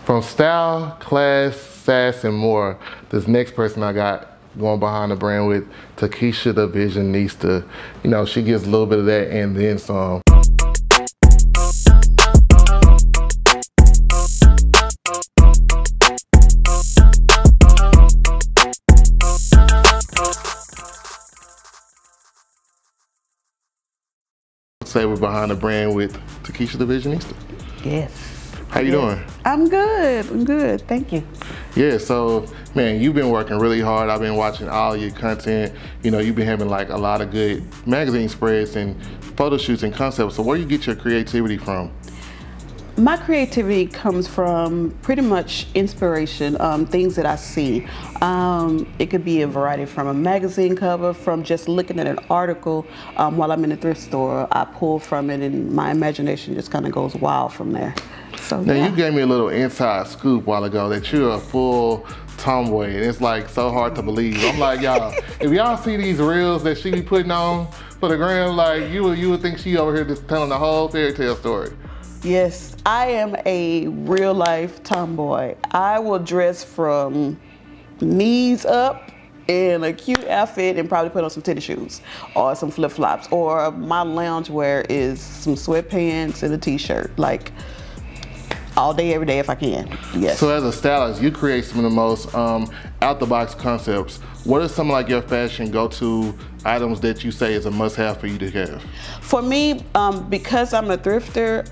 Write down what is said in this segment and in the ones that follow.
From style, class, sass, and more, this next person I got going behind the brand with, Tikisha the Visionista. You know, she gives a little bit of that and then some. Say we're behind the brand with Tikisha the Visionista. Yes. How you doing? I'm good, thank you. Yeah, so man, you've been working really hard. I've been watching all your content. You know, you've been having like a lot of good magazine spreads and photo shoots and concepts. So where do you get your creativity from? My creativity comes from pretty much inspiration, things that I see. It could be a variety from a magazine cover, from just looking at an article while I'm in a thrift store. I pull from it and my imagination just kind of goes wild from there. So, now, yeah. you gave me a little inside scoop a while ago that you're a full tomboy, and it's like so hard to believe. I'm like, y'all, if y'all see these reels that she be putting on for the gram, like you would think she over here just telling the whole fairy tale story. Yes, I am a real life tomboy. I will dress from knees up in a cute outfit and probably put on some tennis shoes or some flip flops, or my lounge wear is some sweatpants and a t-shirt, like all day, every day if I can. Yes. So as a stylist, you create some of the most out the box concepts. What are some of like your fashion go-to items that you say is a must-have for you to have? For me, because I'm a thrifter,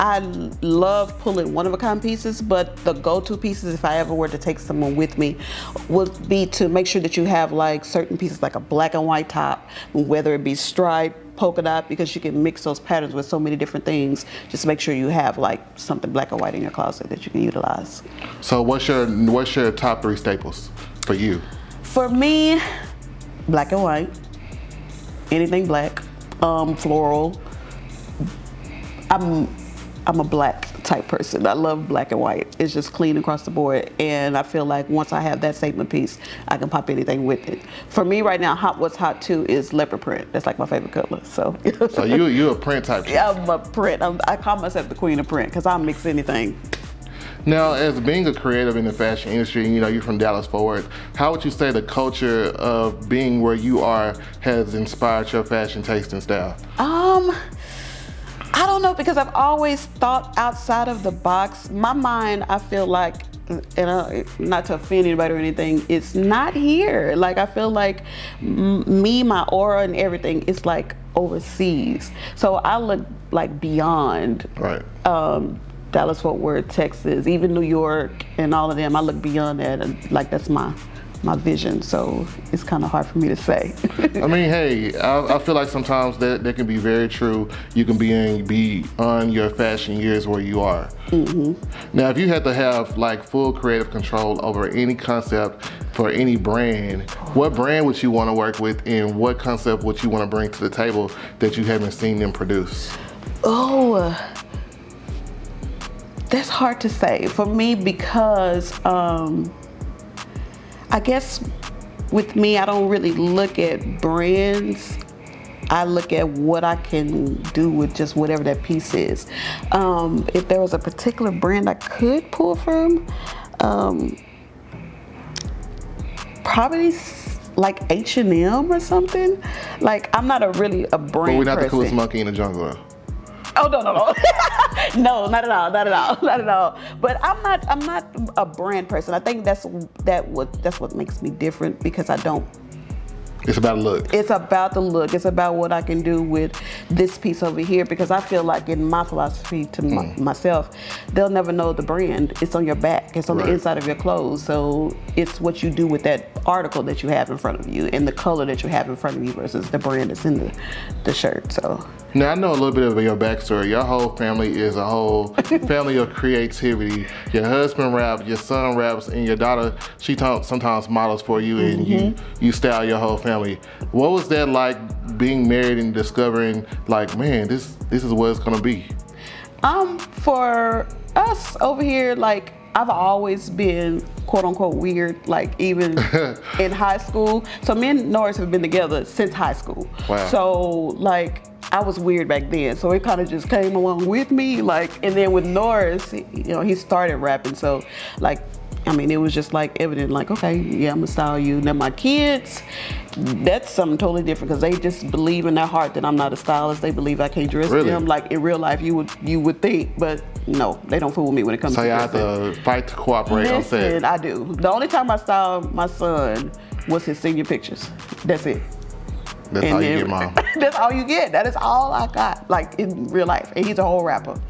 I love pulling one-of-a-kind pieces, but the go-to pieces, if I ever were to take someone with me, would be to make sure that you have like certain pieces, like a black and white top, whether it be striped, polka dot, because you can mix those patterns with so many different things. Just make sure you have like something black or white in your closet that you can utilize. So what's your top 3 staples for you? For me, black and white, anything black, floral. I'm a black type person. I love black and white. It's just clean across the board, and I feel like once I have that statement piece, I can pop anything with it. For me right now, what's hot too is leopard print. That's like my favorite color. So you a print type? Yeah, I'm a print. I call myself the queen of print because I'll mix anything. Now, as being a creative in the fashion industry, you know, you're from Dallas Fort Worth, how would you say the culture of being where you are has inspired your fashion taste and style? I don't know, because I've always thought outside of the box. My mind, I feel like, and not to offend anybody or anything, it's not here. Like, I feel like me, my aura and everything is like overseas. So I look like beyond. Right. Dallas, Fort Worth, Texas, even New York and all of them. I look beyond that, and like that's my vision, so it's kind of hard for me to say. I mean, hey, I feel like sometimes that can be very true. You can be on your fashion years where you are. Mm-hmm. Now, if you had to have like full creative control over any concept for any brand, what brand would you want to work with, and what concept would you want to bring to the table that you haven't seen them produce? Oh, that's hard to say for me, because I guess with me, I don't really look at brands. I look at what I can do with just whatever that piece is. If there was a particular brand I could pull from, probably like H&M or something. Like, I'm not really a brand person. But we're not the coolest monkey in the jungle, though. Oh, no. No, not at all. But I'm not a brand person. I think that's what makes me different, because I don't. It's about the look. It's about the look. It's about what I can do with this piece over here, because I feel like in my philosophy to myself, they'll never know the brand. It's on your back. It's on the inside of your clothes. So it's what you do with that article that you have in front of you and the color that you have in front of you versus the brand that's in the shirt. So. Now, I know a little bit of your backstory. Your whole family is a whole family of creativity. Your husband raps, your son raps, and your daughter, she sometimes models for you, and you style your whole family. What was that like, being married and discovering, like, man, this is what it's gonna be? For us over here, like, I've always been quote unquote weird, like even in high school. So me and Norris have been together since high school. Wow. So like, I was weird back then, so it kind of just came along with me. Like, and then with Norris, you know, he started rapping, so like, I mean, it was just like evident, like, okay, yeah, I'm gonna style you. Now my kids, that's something totally different, because they just believe in their heart that I'm not a stylist. They believe I can't dress them. Like in real life, you would think, but no, they don't fool me when it comes to dressing. So you have to fight to cooperate on set. Listen, I do. The only time I styled my son was his senior pictures. That's it. That's all you get, Mom. That's all you get. That is all I got, like in real life. And he's a whole rapper.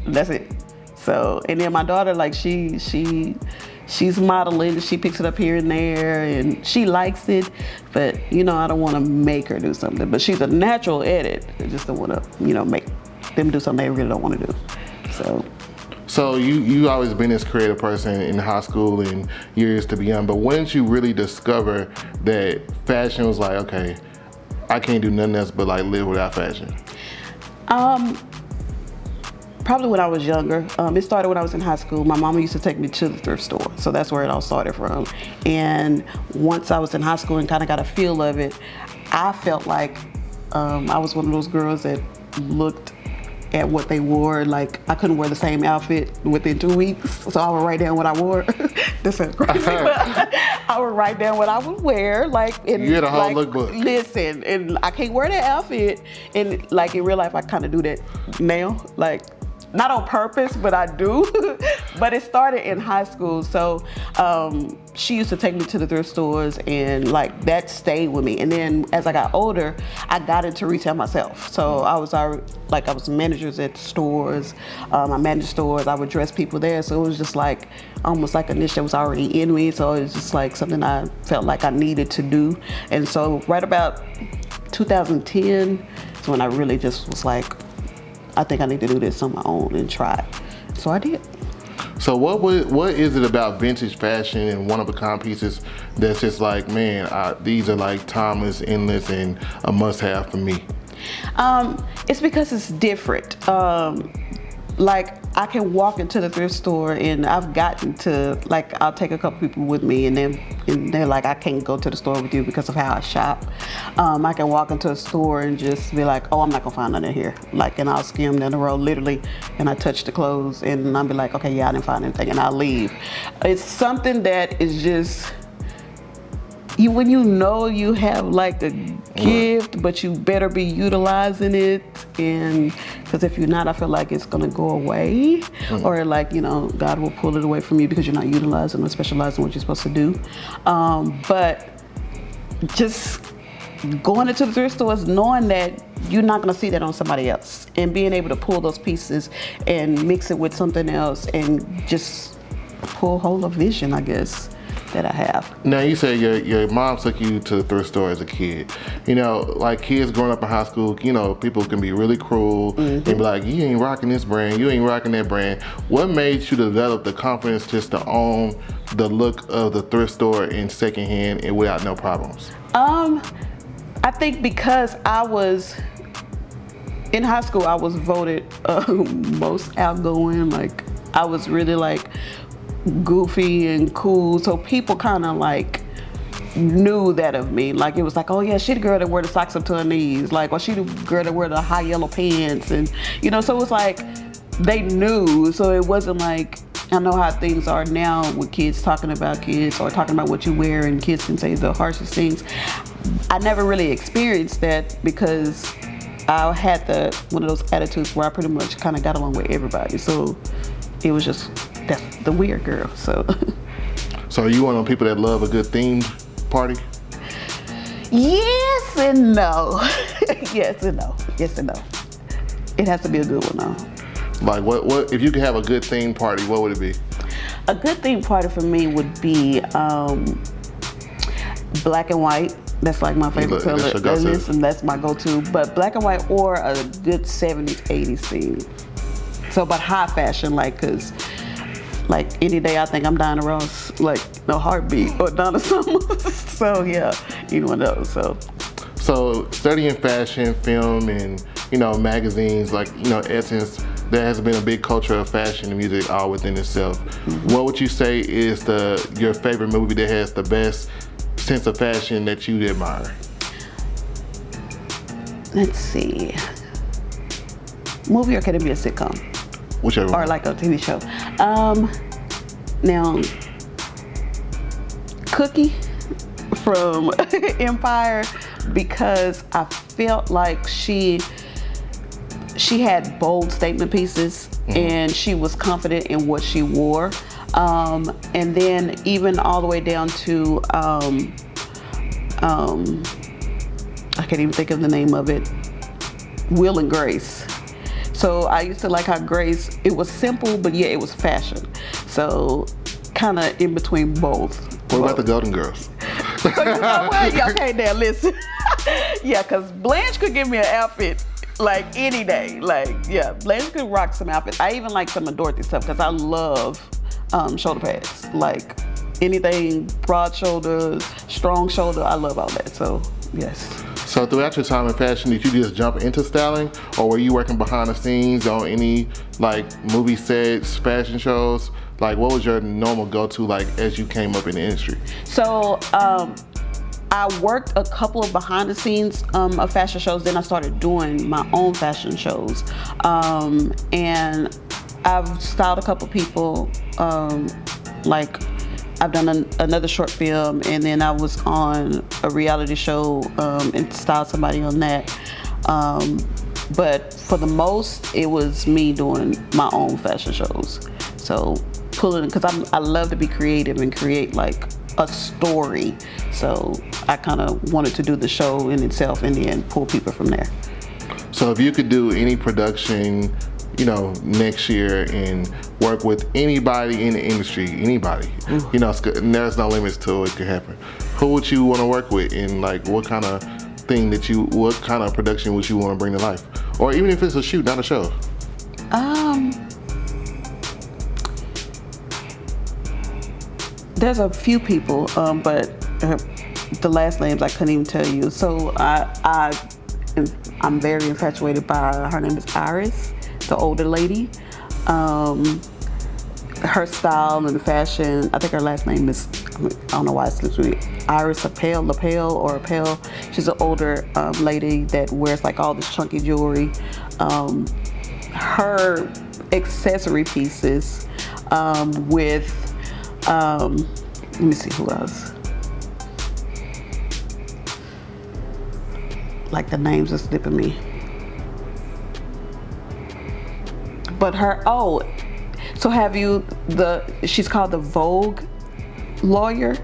That's it. So, and then my daughter, like she's modeling. She picks it up here and there, and she likes it. But you know, I don't want to make her do something. But she's a natural at it. I just don't want to, you know, make them do something they really don't want to do. So you always been this creative person in high school and years to beyond. But when did you really discover that fashion was like, okay, I can't do nothing else but like live without fashion? Probably when I was younger. It started when I was in high school. My mama used to take me to the thrift store, so that's where it all started from. And once I was in high school and kind of got a feel of it, I felt like I was one of those girls that looked at what they wore. Like, I couldn't wear the same outfit within 2 weeks, so I would write down what I wore. This sounds crazy, but I would write down what I would wear. Like, and you had a whole like, lookbook. Listen, and I can't wear that outfit, and like in real life, I kind of do that now. Like, not on purpose, but I do. But it started in high school. So she used to take me to the thrift stores, and like that stayed with me. And then as I got older, I got into retail myself. So I was managers at stores. I managed stores. I would dress people there. So it was just like almost like a niche that was already in me. So it was just like something I felt like I needed to do. And so right about 2010 is when I really just was like, I think I need to do this on my own and try it. So I did. So what is it about vintage fashion and one-of-a-kind pieces that's just like, man, these are like timeless, endless, and a must-have for me? It's because it's different. Like, I can walk into the thrift store, and I've gotten to, like, I'll take a couple people with me, and they're like, I can't go to the store with you because of how I shop. I can walk into a store and just be like, oh, I'm not gonna find nothing here. Like, and I'll skim down the road literally, and I touch the clothes, and I'll be like, okay, yeah, I didn't find anything, and I'll leave. It's something that is just, when you know you have like a gift, but you better be utilizing it, and because if you're not, I feel like it's gonna go away, or like, you know, God will pull it away from you because you're not utilizing or specializing what you're supposed to do. But just going into the thrift stores, knowing that you're not gonna see that on somebody else, and being able to pull those pieces and mix it with something else, and just pull hold of vision, I guess, that I have. Now, you said your mom took you to the thrift store as a kid. You know, like kids growing up in high school, you know, people can be really cruel and be like, you ain't rocking this brand, you ain't rocking that brand. What made you develop the confidence just to own the look of the thrift store in secondhand and without no problems? I think because I was in high school, I was voted most outgoing. Like, I was really like goofy and cool, so people kind of like knew that of me. Like, it was like, oh yeah, she the girl that wear the socks up to her knees, like, or she the girl that wear the high yellow pants, and you know, so it was like they knew. So it wasn't like, I know how things are now with kids talking about kids, or talking about what you wear, and kids can say the harshest things. I never really experienced that because I had one of those attitudes where I pretty much kind of got along with everybody. So it was just, that's the weird girl. So are you one of the people that love a good themed party? Yes and no. Yes and no. Yes and no. It has to be a good one though. Like, what if you could have a good themed party, what would it be? A good themed party for me would be black and white. That's like my favorite color, and that's my go-to. But black and white, or a good 70s, 80s theme. So, but high fashion, like, cause like any day I think I'm Diana Ross, like no heartbeat, or Donna Summer. So yeah, either one of those. So studying fashion, film, and you know, magazines, like, you know, Essence, there has been a big culture of fashion and music all within itself. What would you say is your favorite movie that has the best sense of fashion that you admire? Let's see. Movie or can it be a sitcom? Whichever Or one. like a TV show. Now, Cookie from Empire, because I felt like she had bold statement pieces and she was confident in what she wore. And then even all the way down to, I can't even think of the name of it, Will and Grace. So I used to like how Grace, it was simple, but yeah, it was fashion. So kind of in between both. What about the Golden Girls? So you know what? Yeah, okay, now listen. Yeah, because Blanche could give me an outfit like any day. Like, yeah, Blanche could rock some outfits. I even like some of Dorothy's stuff because I love shoulder pads. Like anything broad shoulders, strong shoulder, I love all that. So, yes. So throughout your time in fashion, did you just jump into styling, or were you working behind the scenes on any like movie sets, fashion shows? Like, what was your normal go-to like as you came up in the industry? So I worked a couple of behind the scenes of fashion shows. Then I started doing my own fashion shows, and I've styled a couple people. Like I've done another short film, and then I was on a reality show and styled somebody on that. But for the most, it was me doing my own fashion shows. So pulling, because I love to be creative and create like a story. So I kind of wanted to do the show in itself and then pull people from there. So if you could do any production, you know, next year and work with anybody in the industry, anybody, you know, there's no limits to it could happen. Who would you want to work with, and like what kind of thing what kind of production would you want to bring to life? Or even if it's a shoot, not a show. There's a few people, but the last names I couldn't even tell you. So I'm very infatuated by, her name is Iris, the older lady. Her style and fashion, I think her last name is, I don't know why it slips with me, Iris Appel. She's an older lady that wears like all this chunky jewelry. Her accessory pieces with, let me see who else. Like the names are slipping me. But her, so have you, she's called the Vogue lawyer,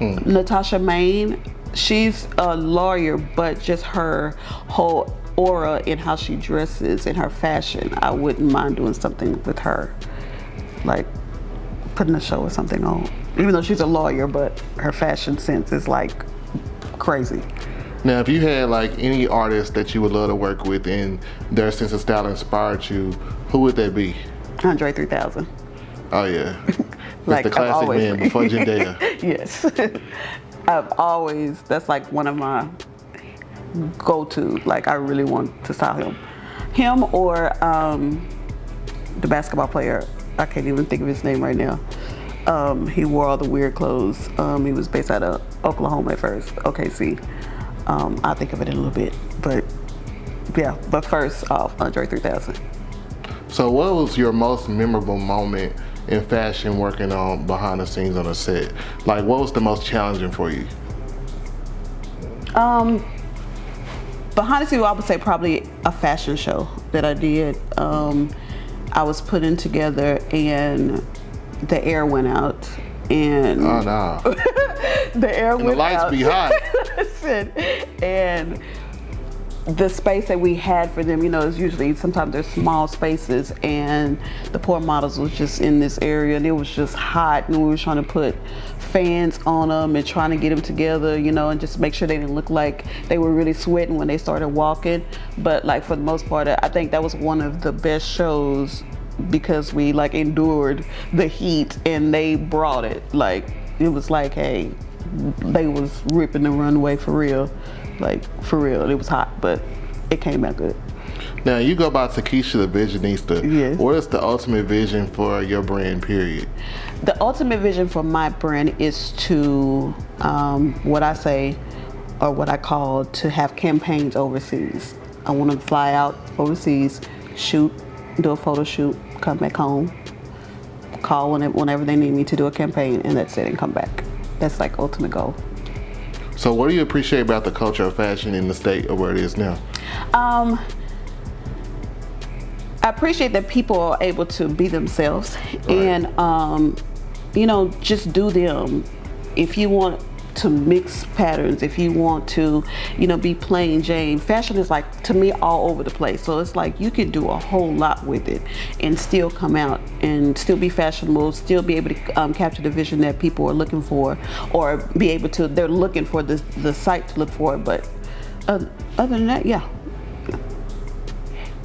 Natasha Maine. She's a lawyer, but just her whole aura in how she dresses and her fashion, I wouldn't mind doing something with her. Like putting a show or something on. Even though she's a lawyer, but her fashion sense is like crazy. Now, if you had like any artist that you would love to work with and their sense of style inspired you, who would that be? Andre 3000. Oh yeah, Like the classic man before Zendaya. Yes, that's like one of my go-to. Like I really want to style him or the basketball player. I can't even think of his name right now. He wore all the weird clothes. He was based out of Oklahoma at first, OKC. I'll think of it in a little bit, but yeah, but first off, Andre 3000. So what was your most memorable moment in fashion working on behind the scenes on a set? Like what was the most challenging for you? Behind the scenes, I would say probably a fashion show that I did. I was putting together and the air went out and oh no. the air went out. The lights be hot. Listen, and the space that we had for them, you know, is usually sometimes there's small spaces, and the poor models was just in this area and it was just hot, and we were trying to put fans on them and trying to get them together, you know, and just make sure they didn't look like they were really sweating when they started walking. But like for the most part, I think that was one of the best shows because we like endured the heat and they brought it. Like it was like, hey, they was ripping the runway for real. Like for real, it was hot, but it came out good. Now you go by Tikisha the Visionista. Yes. What is the ultimate vision for your brand, period? The ultimate vision for my brand is to, what I say, or what I call, to have campaigns overseas. I want to fly out overseas, shoot, do a photo shoot, come back home, call whenever they need me to do a campaign, and that's it, and come back. That's like ultimate goal. So what do you appreciate about the culture of fashion in the state of where it is now? I appreciate that people are able to be themselves, right. And you know, just do them. If you want to mix patterns, if you want to, you know, be plain Jane, fashion is like, to me, all over the place. So it's like you can do a whole lot with it and still come out and still be fashionable, still be able to capture the vision that people are looking for, or be able to, they're looking for the site to look for. But other than that, yeah.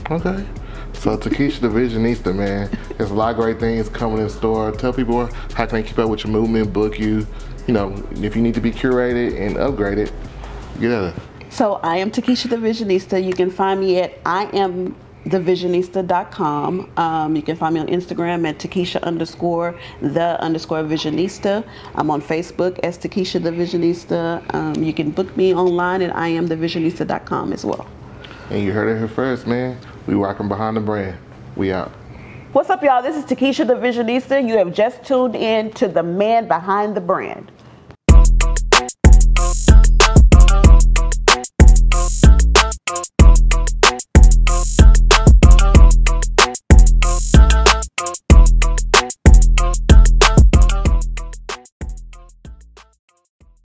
Okay. So Tikisha the Visionista, man, there's a lot of great things coming in store. Tell people how can they keep up with your movement, book you. You know, if you need to be curated and upgraded, get at it. So I am Tikisha the Visionista. You can find me at iamthevisionista.com. You can find me on Instagram at Tikisha_the_Visionista. I'm on Facebook as Tikisha the Visionista. You can book me online at iamthevisionista.com as well. And you heard it here first, man. We rocking behind the brand. We out. What's up, y'all? This is Tikisha the Visionista. You have just tuned in to the man behind the brand.